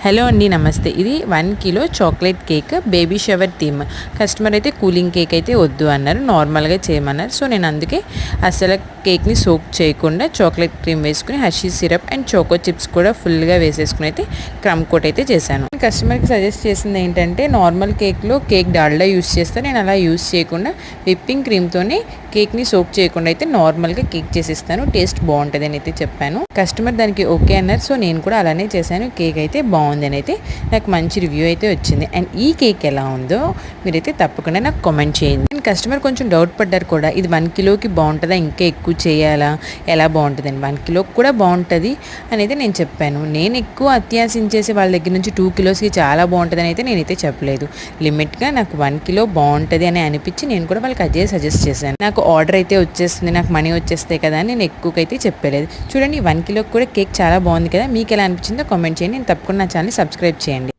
Hello అండి, నమస్తే. ఇది 1 kilo chocolate cake baby shower theme. Customer అయితే కూలింగ్ కేక్ అయితే వద్దు అన్నారు, నార్మల్గా చేయమన్నారు. సో నేను అందుకే అసలు కేక్ని సోక్ చేయకుండా చాక్లెట్ క్రీమ్ వేసుకుని Hershey syrup and choco chips కూడా ఫుల్గా వేసేసుకుని అయితే క్రమ్ కోట్ అయితే చేశాను. కస్టమర్కి సజెస్ట్ చేసింది ఏంటంటే, నార్మల్ కేక్లో కేక్ డాల్డా యూస్ చేస్తే నేను అలా యూస్ చేయకుండా విప్పింగ్ క్రీమ్తోనే కేక్ని సోక్ చేయకుండా అయితే నార్మల్గా కేక్ చేసిస్తాను, టేస్ట్ బాగుంటుంది అని అయితే చెప్పాను. కస్టమర్ దానికి ఓకే అన్నారు. సో నేను కూడా అలానే చేశాను. కేక్ అయితే బాగుంది అని అయితే నాకు మంచి రివ్యూ అయితే వచ్చింది. అండ్ ఈ కేక్ ఎలా ఉందో మీరైతే తప్పకుండా నాకు కామెంట్ చేయండి. అండ్ కస్టమర్ కొంచెం డౌట్ పడ్డారు కూడా, ఇది 1 కిలోకి బాగుంటుందా, ఇంకా ఎక్కువ చేయాలా, ఎలా బాగుంటుంది అని. 1 కిలోకి కూడా బాగుంటుంది అని అయితే నేను చెప్పాను. నేను ఎక్కువ అత్యాశించేసి వాళ్ళ దగ్గర నుంచి 2 కిలోస్కి చాలా బాగుంటుంది అని అయితే నేనైతే చెప్పలేదు. లిమిట్గా నాకు 1 కిలో బాగుంటుంది అని అనిపించి నేను కూడా వాళ్ళకి అదే సజెస్ట్ చేశాను. నాకు ఆర్డర్ అయితే వచ్చేస్తుంది, నాకు మనీ వచ్చేస్తాయి కదా అని నేను ఎక్కువకైతే చెప్పలేదు. చూడండి, 1 కిలోకి కూడా కేక్ చాలా బాగుంది కదా. మీకు ఎలా అనిపించిందో కామెంట్ చేయండి. నేను తప్పకుండా నా ఛానల్ని సబ్స్క్రైబ్ చేయండి.